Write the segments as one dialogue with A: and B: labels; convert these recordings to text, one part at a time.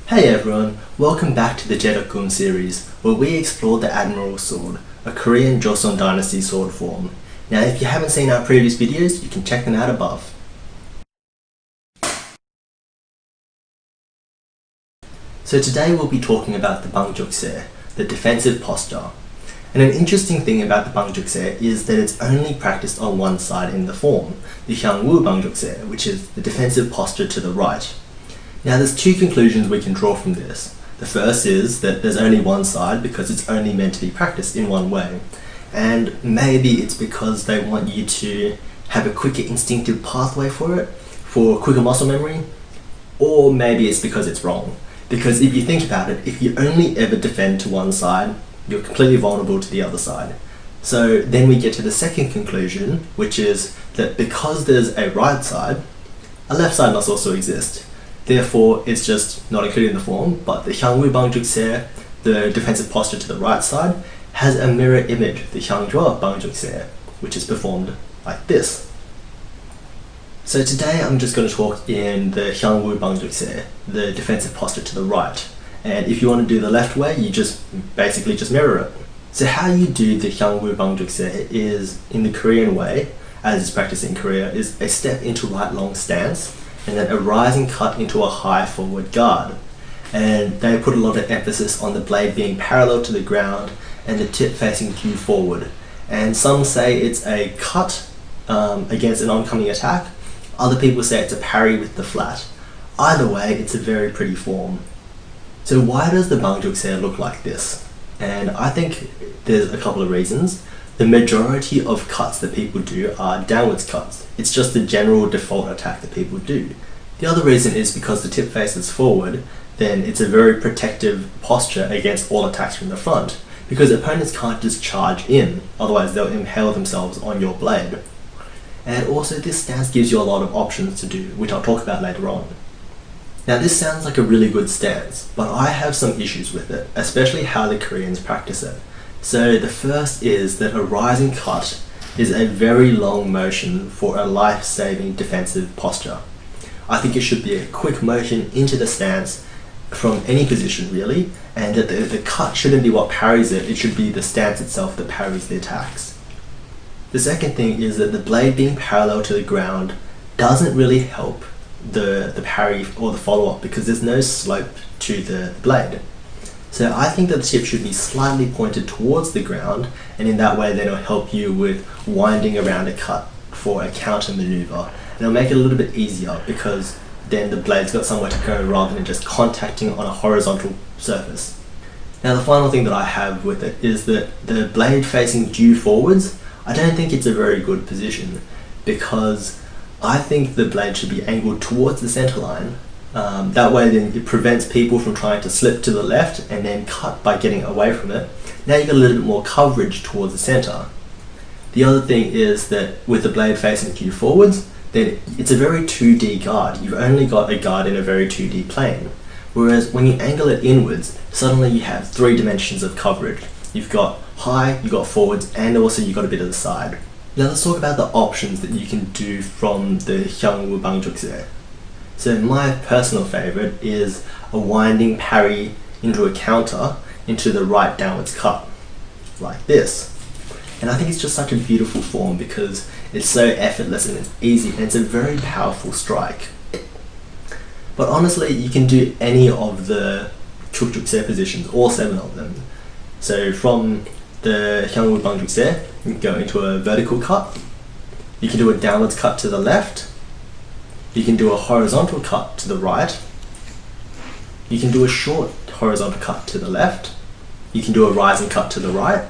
A: Hey everyone, welcome back to the Jedok Geom series, where we explore the Admiral sword, a Korean Joseon Dynasty sword form. Now if you haven't seen our previous videos, you can check them out above. So today we'll be talking about the Bangjukse, the defensive posture. And an interesting thing about the Bangjukse is that it's only practiced on one side in the form, the Hyangwoo Bangjukse, which is the defensive posture to the right. Now there's two conclusions we can draw from this. The first is that there's only one side because it's only meant to be practiced in one way. And maybe it's because they want you to have a quicker instinctive pathway for it, for quicker muscle memory, or maybe it's because it's wrong. Because if you think about it, if you only ever defend to one side, you're completely vulnerable to the other side. So then we get to the second conclusion, which is that because there's a right side, a left side must also exist. Therefore, it's just not included in the form, but the Hyangwoo Bangjukse, the defensive posture to the right side, has a mirror image, the Hyangwoo Bangjukse, which is performed like this. So today I'm just going to talk in the Hyangwoo Bangjukse, the defensive posture to the right. And if you want to do the left way, you just basically just mirror it. So how you do the Hyangwoo Bangjukse is, in the Korean way, as is practiced in Korea, is a step into right long stance, and then a rising cut into a high forward guard. And they put a lot of emphasis on the blade being parallel to the ground and the tip facing due forward. And some say it's a cut against an oncoming attack. Other people say it's a parry with the flat. Either way, it's a very pretty form. So why does the Bangjukse look like this? And I think there's a couple of reasons. The majority of cuts that people do are downwards cuts. It's just the general default attack that people do. The other reason is because the tip faces forward, then it's a very protective posture against all attacks from the front, because opponents can't just charge in, otherwise they'll impale themselves on your blade. And also this stance gives you a lot of options to do, which I'll talk about later on. Now this sounds like a really good stance, but I have some issues with it, especially how the Koreans practice it. So the first is that a rising cut is a very long motion for a life-saving defensive posture. I think it should be a quick motion into the stance from any position really, and that the cut shouldn't be what parries it, it should be the stance itself that parries the attacks. The second thing is that the blade being parallel to the ground doesn't really help the parry or the follow-up because there's no slope to the blade. So I think that the tip should be slightly pointed towards the ground, and in that way then it'll help you with winding around a cut for a counter maneuver. And it'll make it a little bit easier because then the blade's got somewhere to go rather than just contacting on a horizontal surface. Now the final thing that I have with it is that the blade facing due forwards, I don't think it's a very good position because I think the blade should be angled towards the center line. That way then it prevents people from trying to slip to the left and then cut by getting away from it. Now you get a little bit more coverage towards the center. The other thing is that with the blade facing due forwards, then it's a very 2D guard. You've only got a guard in a very 2D plane. Whereas when you angle it inwards, suddenly you have 3 dimensions of coverage. You've got high, you've got forwards, and also you've got a bit of the side. Now let's talk about the options that you can do from the Hyangwoo Bangjukse. So my personal favorite is a winding parry into a counter into the right downwards cut, like this. And I think it's just such a beautiful form because it's so effortless and it's easy and it's a very powerful strike. But honestly, you can do any of the Chukjukse positions, all 7 of them. So from the Hyangwoo Bangjukse, you can go into a vertical cut, you can do a downwards cut to the left, you can do a horizontal cut to the right, you can do a short horizontal cut to the left, you can do a rising cut to the right,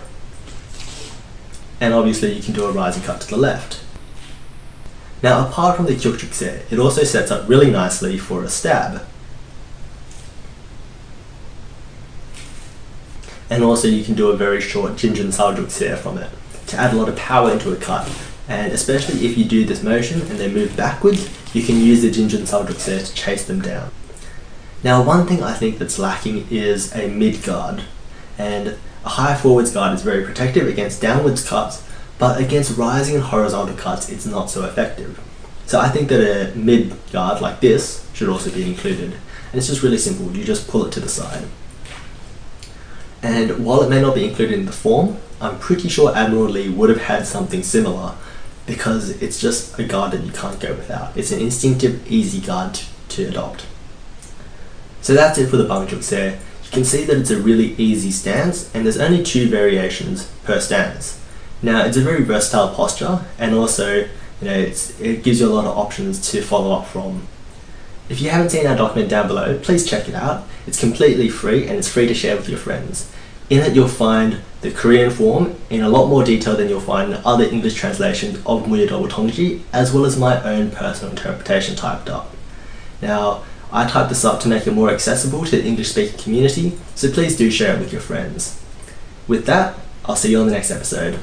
A: and obviously you can do a rising cut to the left. Now apart from the Chukjukse, it also sets up really nicely for a stab. And also you can do a very short Jinjin Saljukse from it to add a lot of power into a cut. And especially if you do this motion and then move backwards, you can use the Jinjin Saljukse to chase them down. Now one thing I think that's lacking is a mid guard, and a high forwards guard is very protective against downwards cuts, but against rising and horizontal cuts it's not so effective. So I think that a mid guard like this should also be included. And And it's just really simple, you just pull it to the side. And while it may not be included in the form, I'm pretty sure Admiral Lee would have had something similar, because it's just a guard that you can't go without. It's an instinctive, easy guard to adopt. So that's it for the Bangjukse. You can see that it's a really easy stance, and there's only 2 variations per stance. Now, it's a very versatile posture, and also, it gives you a lot of options to follow up from. If you haven't seen our document down below, please check it out. It's completely free, and it's free to share with your friends. In it, you'll find the Korean form in a lot more detail than you'll find in other English translations of 무예도부통지, as well as my own personal interpretation typed up. Now, I typed this up to make it more accessible to the English-speaking community, so please do share it with your friends. With that, I'll see you on the next episode.